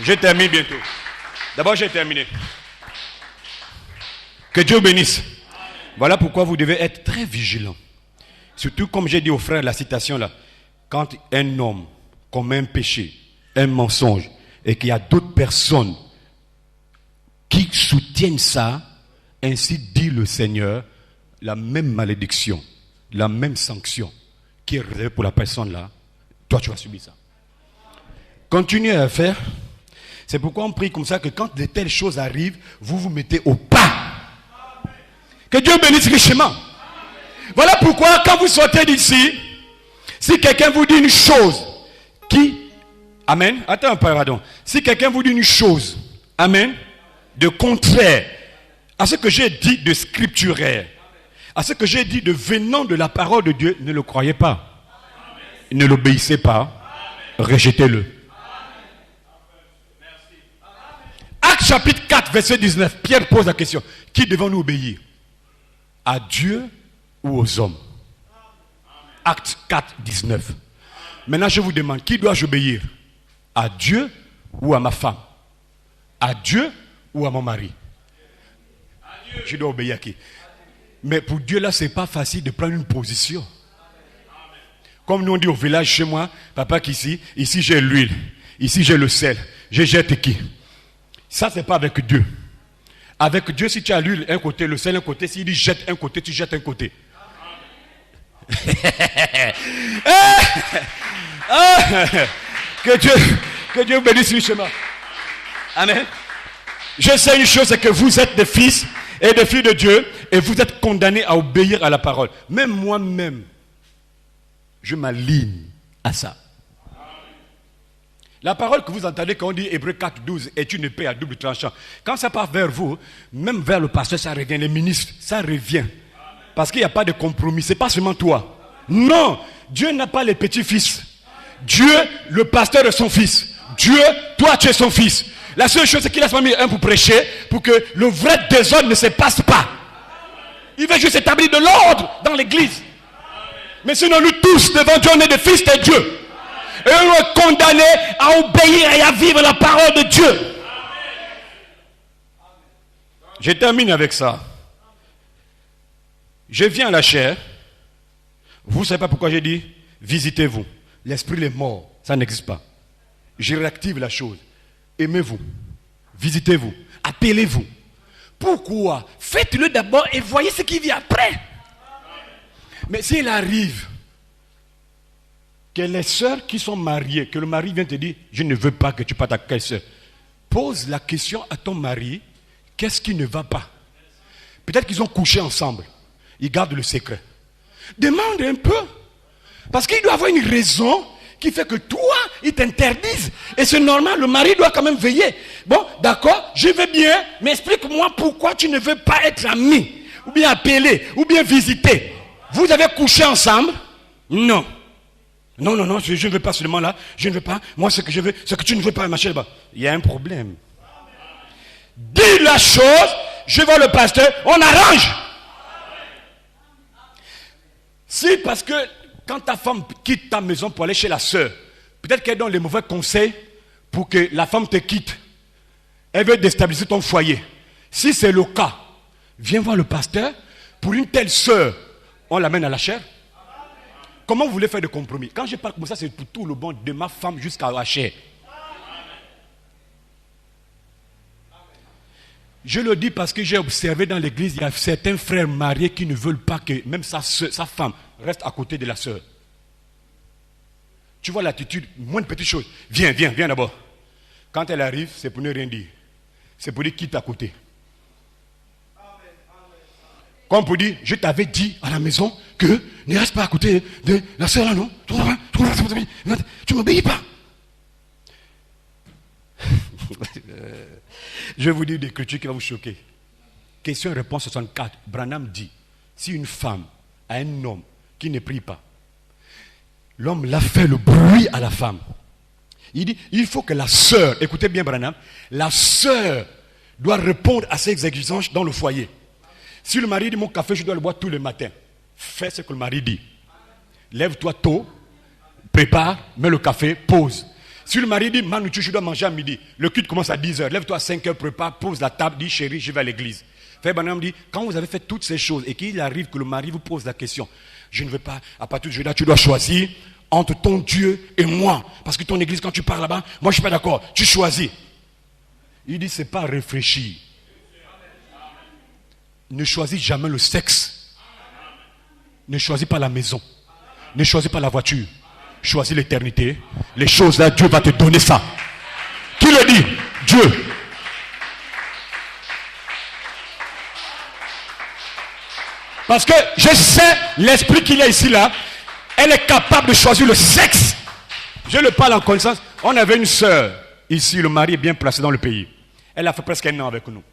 Je termine bientôt. D'abord, j'ai terminé. Que Dieu bénisse. Voilà pourquoi vous devez être très vigilant. Surtout, comme j'ai dit aux frères, la citation là. Quand un homme commet un péché, un mensonge, et qu'il y a d'autres personnes qui soutiennent ça, ainsi dit le Seigneur, la même malédiction, la même sanction qui est réservée pour la personne là, toi tu vas subir ça. Continuez à faire. C'est pourquoi on prie comme ça que quand de telles choses arrivent, vous vous mettez au pas. Que Dieu bénisse richement. Voilà pourquoi quand vous sortez d'ici, si quelqu'un vous dit une chose qui... Amen. Attends, pardon. Si quelqu'un vous dit une chose, amen, de contraire à ce que j'ai dit de scripturaire, à ce que j'ai dit de venant de la parole de Dieu, ne le croyez pas. Ne l'obéissez pas. Rejetez-le. Acte chapitre 4, verset 19. Pierre pose la question. Qui devons-nous obéir? À Dieu ou aux hommes? Acte 4, 19. Maintenant, je vous demande, qui dois-je obéir? À Dieu ou à ma femme? À Dieu ou à mon mari? Je dois obéir à qui? Mais pour Dieu, là, c'est pas facile de prendre une position. Comme nous on dit au village chez moi, papa qu'ici, ici j'ai l'huile, ici j'ai le sel, je jette qui? Ça, c'est pas avec Dieu. Avec Dieu, si tu as l'huile un côté, le sel un côté, s'il dit jette un côté, tu jettes un côté. Que Dieu bénisse richement. Amen. Je sais une chose, c'est que vous êtes des fils et des filles de Dieu et vous êtes condamnés à obéir à la parole. Même moi-même, je m'aligne à ça. La parole que vous entendez quand on dit Hébreux 4, 12 est une épée à double tranchant. Quand ça part vers vous, même vers le pasteur, ça revient. Les ministres, ça revient. Parce qu'il n'y a pas de compromis. Ce n'est pas seulement toi. Non, Dieu n'a pas les petits-fils. Dieu, le pasteur est son fils. Dieu, toi tu es son fils. La seule chose c'est qu'il a mis un pour prêcher, pour que le vrai désordre ne se passe pas. Il veut juste établir de l'ordre dans l'église. Mais sinon nous tous devant Dieu on est des fils de Dieu. Et on est condamnés à obéir et à vivre la parole de Dieu. Je termine avec ça. Je viens à la chair. Vous ne savez pas pourquoi j'ai dit visitez-vous. L'esprit est mort. Ça n'existe pas. Je réactive la chose. Aimez-vous. Visitez-vous. Appelez-vous. Pourquoi? Faites-le d'abord et voyez ce qui vient après. Mais s'il arrive que les sœurs qui sont mariées, que le mari vient te dire je ne veux pas que tu partes avec quelle sœur, pose la question à ton mari, qu'est-ce qui ne va pas? Peut-être qu'ils ont couché ensemble. Ils gardent le secret. Demande un peu. Parce qu'il doit avoir une raison qui fait que toi, ils t'interdisent. Et c'est normal, le mari doit quand même veiller. Bon, d'accord, je veux bien, mais explique-moi pourquoi tu ne veux pas être ami, ou bien appelé, ou bien visité. Vous avez couché ensemble? Non. Non, je ne veux pas seulement là, je ne veux pas. Moi, ce que je veux, ce que tu ne veux pas, ma chère, il y a un problème. Dis la chose, je vois le pasteur, on arrange. Si parce que quand ta femme quitte ta maison pour aller chez la sœur, peut-être qu'elle donne les mauvais conseils pour que la femme te quitte. Elle veut déstabiliser ton foyer. Si c'est le cas, viens voir le pasteur. Pour une telle sœur, on l'amène à la chair. Comment vous voulez faire de compromis? Quand je parle comme ça, c'est pour tout le bon de ma femme jusqu'à la chair. Je le dis parce que j'ai observé dans l'église, il y a certains frères mariés qui ne veulent pas que même sa femme reste à côté de la sœur. Tu vois l'attitude, moins de petites choses. Viens d'abord. Quand elle arrive, c'est pour ne rien dire. C'est pour dire quitte à côté. Comme pour dire, je t'avais dit à la maison que ne reste pas à côté de la sœur là, non? Tu ne m'obéis pas. Je vais vous dire des écritures qui vont vous choquer. Question et réponse 64. Branham dit, si une femme a un homme qui ne prie pas, l'homme l'a fait le bruit à la femme. Il dit, il faut que la sœur, écoutez bien Branham, la sœur doit répondre à ses exigences dans le foyer. Si le mari dit, mon café, je dois le boire tous les matins, fais ce que le mari dit. Lève-toi tôt, prépare, mets le café, pose. Si le mari dit, Manu, je dois manger à midi, le culte commence à 10h, lève-toi à 5h, prépare, pose la table, dis chérie, je vais à l'église. Frère Branham dit, quand vous avez fait toutes ces choses et qu'il arrive que le mari vous pose la question, je ne veux pas, à partir de là, tu dois choisir entre ton Dieu et moi. Parce que ton église, quand tu pars là-bas, moi je ne suis pas d'accord, tu choisis. Il dit, c'est pas réfléchir. Ne choisis jamais le sexe. Ne choisis pas la maison. Ne choisis pas la voiture. Choisis l'éternité. Les choses là, Dieu va te donner ça. Qui le dit? Dieu. Parce que je sais, l'esprit qu'il y a ici là, elle est capable de choisir le sexe. Je le parle en connaissance. On avait une sœur ici, le mari est bien placé dans le pays. Elle a fait presque 1 an avec nous.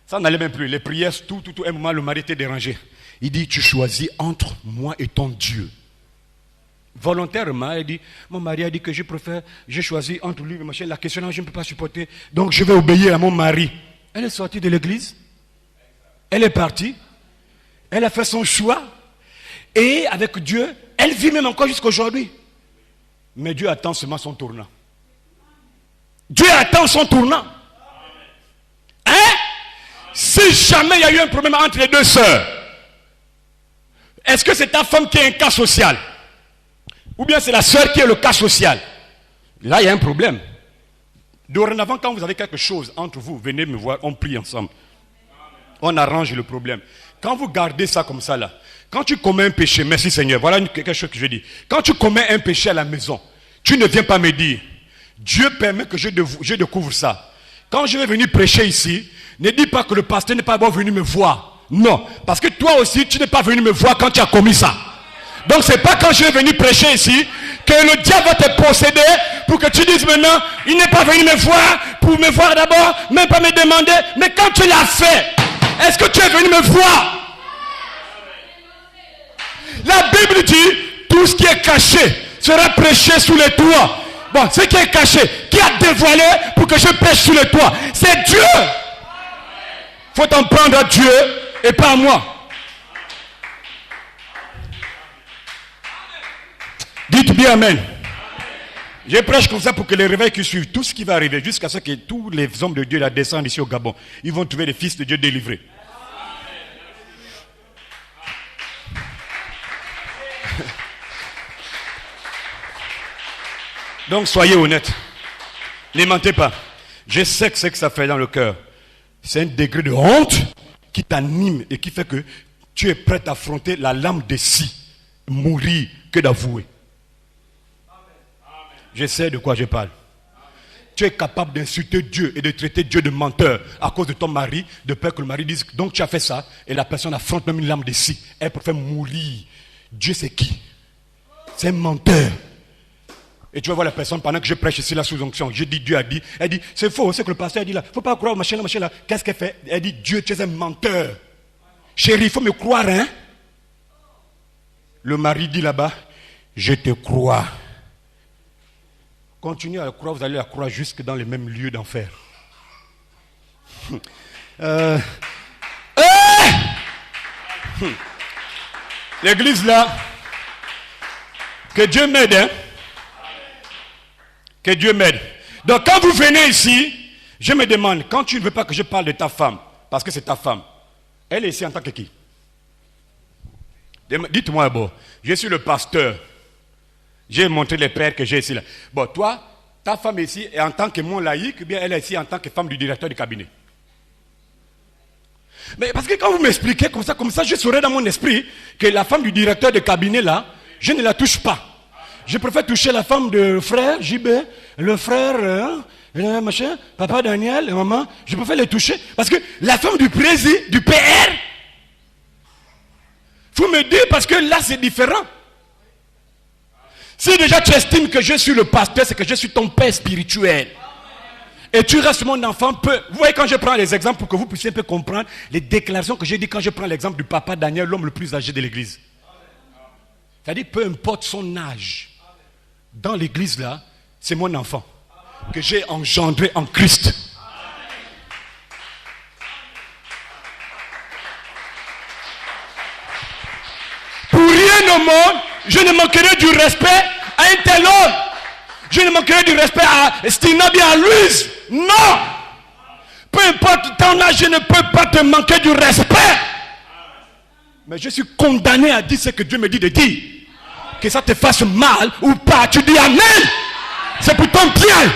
Ça n'allait même plus. Les prières, tout, un moment, le mari était dérangé. Il dit, tu choisis entre moi et ton Dieu. Volontairement, elle dit, mon mari a dit que je choisis entre lui et machin. La question, je ne peux pas supporter. Donc, je vais obéir à mon mari. Elle est sortie de l'église. Elle est partie. Elle a fait son choix. Et avec Dieu, elle vit même encore jusqu'à aujourd'hui. Mais Dieu attend seulement son tournant. Dieu attend son tournant. Hein? Si jamais il y a eu un problème entre les deux sœurs, est-ce que c'est ta femme qui est un cas social? Ou bien c'est la sœur qui est le cas social? Là, il y a un problème. Dorénavant, quand vous avez quelque chose entre vous, venez me voir, on prie ensemble. On arrange le problème. Quand vous gardez ça comme ça là, quand tu commets un péché, merci Seigneur, voilà quelque chose que je dis. Quand tu commets un péché à la maison, tu ne viens pas me dire, Dieu permet que je découvre ça. Quand je vais venir prêcher ici, ne dis pas que le pasteur n'est pas venu me voir. Non, parce que toi aussi, tu n'es pas venu me voir quand tu as commis ça. Donc c'est pas quand je vais venir prêcher ici que le diable va te posséder pour que tu dises maintenant, il n'est pas venu me voir pour me voir d'abord, même pas me demander, mais quand tu l'as fait, est-ce que tu es venu me voir? La Bible dit, tout ce qui est caché sera prêché sous les toits. Bon, ce qui est caché, qui a dévoilé pour que je prêche sous les toits, c'est Dieu. Faut t'en prendre à Dieu et pas à moi. Dites bien Amen. Je prêche comme ça pour que les réveils qui suivent, tout ce qui va arriver, jusqu'à ce que tous les hommes de Dieu la descendent ici au Gabon, ils vont trouver les fils de Dieu délivrés. Donc soyez honnêtes. Ne mentez pas. Je sais que c'est que ça fait dans le cœur. C'est un degré de honte qui t'anime et qui fait que tu es prêt à affronter la lame de scie, mourir que d'avouer. Je sais de quoi je parle. Tu es capable d'insulter Dieu et de traiter Dieu de menteur à cause de ton mari, de peur que le mari dise donc tu as fait ça et la personne affronte même une lame de scie. Elle préfère mourir. Dieu c'est qui? C'est un menteur. Et tu vas voir la personne pendant que je prêche ici là sous onction. Je dis Dieu a dit. Elle dit c'est faux, c'est que le pasteur a dit là. Il ne faut pas croire au machin là. Qu'est-ce qu'elle fait? Elle dit Dieu tu es un menteur. Chérie, il faut me croire hein. Le mari dit là-bas je te crois. Continuez à la croire, vous allez la croire jusque dans les mêmes lieux d'enfer. L'église là, que Dieu m'aide hein. Que Dieu m'aide. Donc quand vous venez ici, je me demande, quand tu ne veux pas que je parle de ta femme, parce que c'est ta femme, elle est ici en tant que qui? Dites-moi d'abord, je suis le pasteur. J'ai montré les pères que j'ai ici là. Bon, toi, ta femme est ici et en tant que mon laïque, bien elle est ici en tant que femme du directeur du cabinet. Mais parce que quand vous m'expliquez comme ça, je saurais dans mon esprit que la femme du directeur de cabinet là, je ne la touche pas. Je préfère toucher la femme de frère JB, le frère, le machin, papa Daniel, et maman. Je préfère les toucher parce que la femme du président, du PR, faut me dire parce que là c'est différent. Si déjà tu estimes que je suis le pasteur, c'est que je suis ton père spirituel. Et tu restes mon enfant peu. Vous voyez quand je prends les exemples pour que vous puissiez un peu comprendre les déclarations que j'ai dit quand je prends l'exemple du papa Daniel, l'homme le plus âgé de l'église. C'est-à-dire peu importe son âge. Dans l'église là, c'est mon enfant que j'ai engendré en Christ. Pour rien au monde, je ne manquerai du respect à un tel homme. Je ne manquerai du respect à Stina bien à Louise. Non. Peu importe ton âge, je ne peux pas te manquer du respect. Mais je suis condamné à dire ce que Dieu me dit de dire. Que ça te fasse mal ou pas, tu dis Amen. C'est pour ton bien.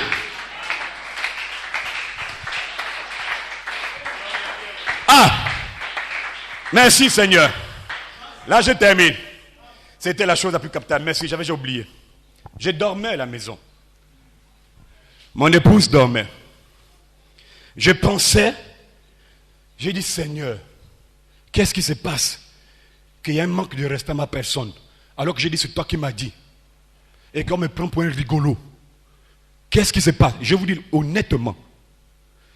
Ah, merci Seigneur. Là je termine. C'était la chose la plus capitale. Merci, j'avais déjà oublié. Je dormais à la maison. Mon épouse dormait. Je pensais, j'ai dit Seigneur, qu'est-ce qui se passe? Qu'il y a un manque de respect à ma personne. Alors que j'ai dit c'est toi qui m'as dit. Et qu'on me prend pour un rigolo. Qu'est-ce qui se passe? Je vous dis honnêtement.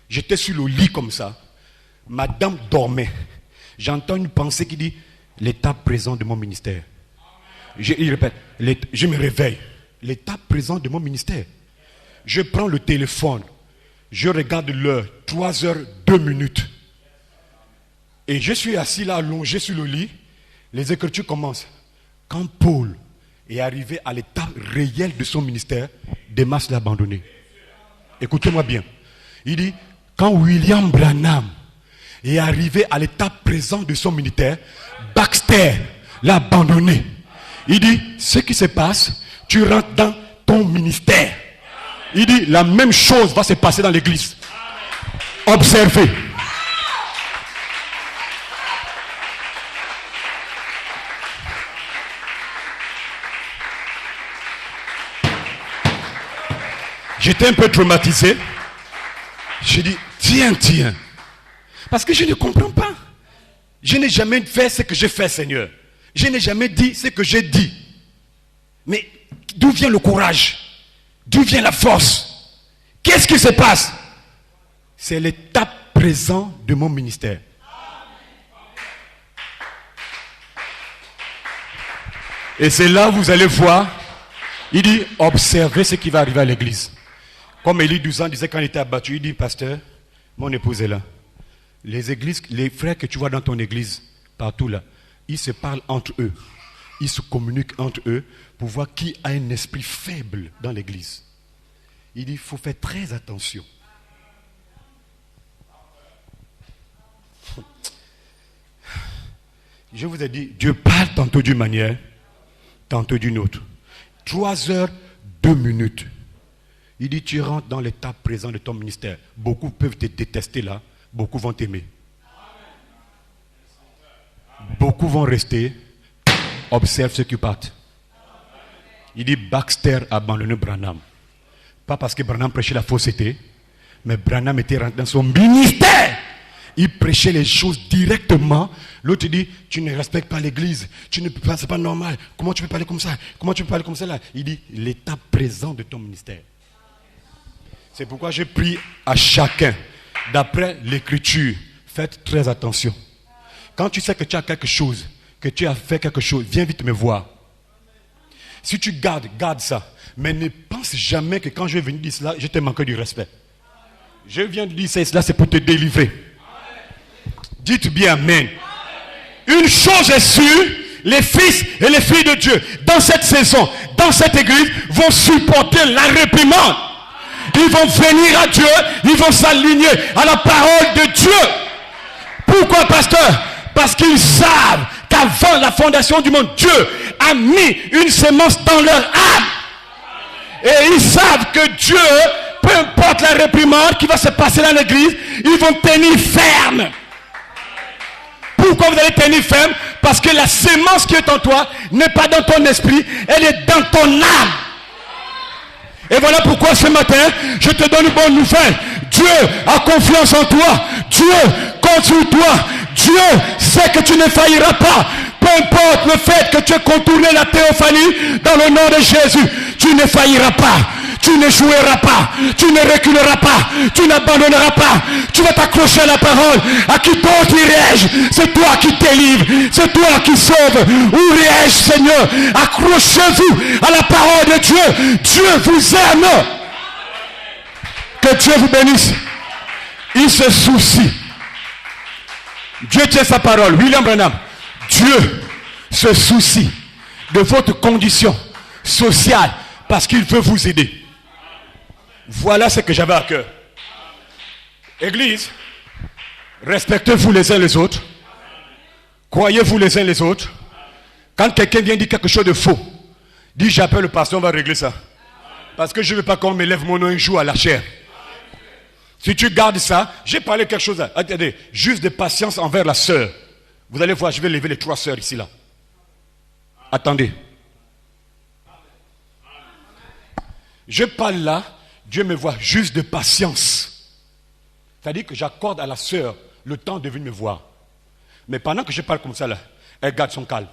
J'étais sur le lit comme ça. Madame dormait. J'entends une pensée qui dit l'état présent de mon ministère. Il répète, je me réveille. L'état présent de mon ministère. Je prends le téléphone. Je regarde l'heure. 3h02. Et je suis assis là, allongé sur le lit. Les écritures commencent. Quand Paul est arrivé à l'état réel de son ministère, Démas l'a abandonné. Écoutez-moi bien. Il dit, quand William Branham est arrivé à l'état présent de son ministère, Baxter l'a abandonné. Il dit, ce qui se passe, tu rentres dans ton ministère. Il dit, la même chose va se passer dans l'église. Observez. J'étais un peu traumatisé. J'ai dit, tiens. Parce que je ne comprends pas. Je n'ai jamais fait ce que j'ai fait, Seigneur. Je n'ai jamais dit ce que j'ai dit. Mais d'où vient le courage? D'où vient la force? Qu'est-ce qui se passe? C'est l'état présent de mon ministère. Et c'est là où vous allez voir. Il dit, observez ce qui va arriver à l'église. Comme Élie 12 ans disait quand il était abattu, il dit, pasteur, mon épouse est là. Les églises, les frères que tu vois dans ton église, partout là, ils se parlent entre eux. Ils se communiquent entre eux pour voir qui a un esprit faible dans l'église. Il dit, il faut faire très attention. Je vous ai dit, Dieu parle tantôt d'une manière, tantôt d'une autre. 3h02. Il dit, tu rentres dans l'état présent de ton ministère. Beaucoup peuvent te détester là, beaucoup vont t'aimer. Beaucoup vont rester, observe ceux qui partent. Il dit, Baxter a abandonné Branham. Pas parce que Branham prêchait la fausseté, mais Branham était rentré dans son ministère. Il prêchait les choses directement. L'autre dit, tu ne respectes pas l'église. Tu ne peux pas, c'est pas normal. Comment tu peux parler comme ça? Comment tu peux parler comme ça là? Il dit, l'état présent de ton ministère. C'est pourquoi je prie à chacun, d'après l'écriture, faites très attention. Quand tu sais que tu as quelque chose, que tu as fait quelque chose, viens vite me voir. Si tu garde ça. Mais ne pense jamais que quand je vais venir dire cela, je te manque du respect. Je viens de dire cela, c'est pour te délivrer. Dites bien Amen. Une chose est sûre, les fils et les filles de Dieu, dans cette saison, dans cette église, vont supporter la réprimande. Ils vont venir à Dieu, ils vont s'aligner à la parole de Dieu. Pourquoi, pasteur? Parce qu'ils savent qu'avant la fondation du monde, Dieu a mis une semence dans leur âme. Et ils savent que Dieu, peu importe la réprimande qui va se passer dans l'église, ils vont tenir ferme. Pourquoi vous allez tenir ferme? Parce que la semence qui est en toi n'est pas dans ton esprit, elle est dans ton âme. Et voilà pourquoi ce matin, je te donne une bonne nouvelle. Dieu a confiance en toi. Dieu compte sur toi. Dieu sait que tu ne failliras pas. Peu importe le fait que tu aies contourné la théophanie, dans le nom de Jésus, tu ne failliras pas. Tu n'échoueras pas, tu ne reculeras pas, tu n'abandonneras pas, tu vas t'accrocher à la parole. À qui d'autre irai-je? C'est toi qui délivre, c'est toi qui sauve. Où irai-je, Seigneur? Accrochez-vous à la parole de Dieu. Dieu vous aime. Que Dieu vous bénisse. Il se soucie. Dieu tient sa parole. William Branham, Dieu se soucie de votre condition sociale parce qu'il veut vous aider. Voilà ce que j'avais à cœur. Église, respectez-vous les uns les autres. Croyez-vous les uns les autres. Quand quelqu'un vient dire quelque chose de faux, dis j'appelle le pasteur, on va régler ça. Parce que je ne veux pas qu'on me lève mon nom un jour à la chair. Si tu gardes ça, j'ai parlé quelque chose. Attendez, juste de patience envers la sœur. Vous allez voir, je vais lever les 3 sœurs ici là. Attendez. Je parle là, Dieu me voit, juste de patience. C'est-à-dire que j'accorde à la sœur le temps de venir me voir. Mais pendant que je parle comme ça là, elle garde son calme.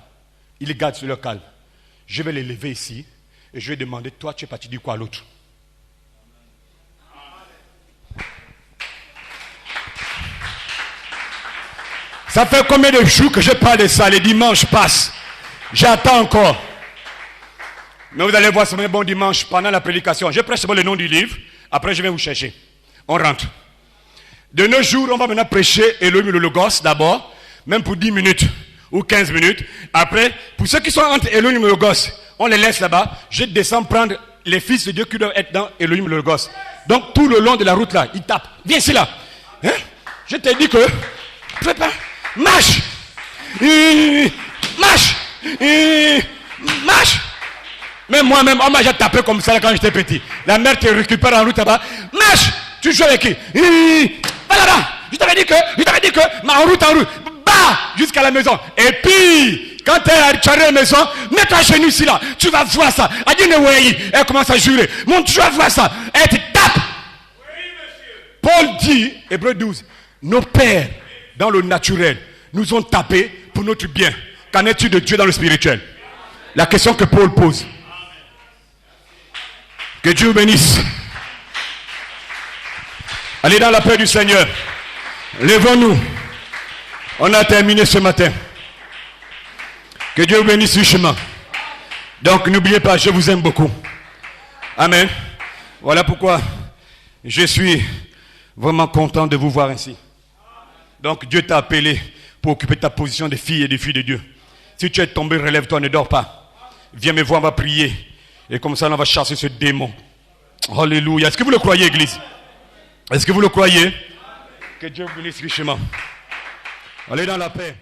Il garde leur calme. Je vais les lever ici et je vais demander, toi tu es parti dire quoi à l'autre? Ça fait combien de jours que je parle de ça? Les dimanches passent. J'attends encore. Mais vous allez voir, c'est un bon dimanche pendant la prédication. Je prêche le nom du livre. Après, je vais vous chercher. On rentre. De nos jours, on va maintenant prêcher Elohim le Logos d'abord. Même pour 10 minutes ou 15 minutes. Après, pour ceux qui sont entre Elohim et le Logos, on les laisse là-bas. Je descends prendre les fils de Dieu qui doivent être dans Elohim le Logos. Donc, tout le long de la route là, ils tapent. Viens ici là. Hein? Je t'ai dit que... Prépare. Marche. Marche. Marche. Même moi-même, on m'a déjà tapé comme ça quand j'étais petit. La mère te récupère en route là-bas. Marche. Tu joues avec qui? Va là-bas. Je t'avais dit que, mais en route. Bah, jusqu'à la maison. Et puis, quand tu arrives à la maison, mets-toi à genoux ici là. Tu vas voir ça. Elle commence à jurer. Mon, tu vas voir ça. Elle te tape. Paul dit, Hébreux 12, nos pères, dans le naturel, nous ont tapé pour notre bien. Qu'en est-il de Dieu dans le spirituel? La question que Paul pose. Que Dieu vous bénisse. Allez dans la paix du Seigneur. Levons-nous. On a terminé ce matin. Que Dieu vous bénisse richement. Donc n'oubliez pas, je vous aime beaucoup. Amen. Voilà pourquoi je suis vraiment content de vous voir ainsi. Donc Dieu t'a appelé pour occuper ta position de fille et de fille de Dieu. Si tu es tombé, relève-toi, ne dors pas. Viens me voir, on va prier. Et comme ça, on va chasser ce démon. Alléluia. Est-ce que vous le croyez, Église? Est-ce que vous le croyez? Que Dieu vous bénisse richement. Allez dans la paix.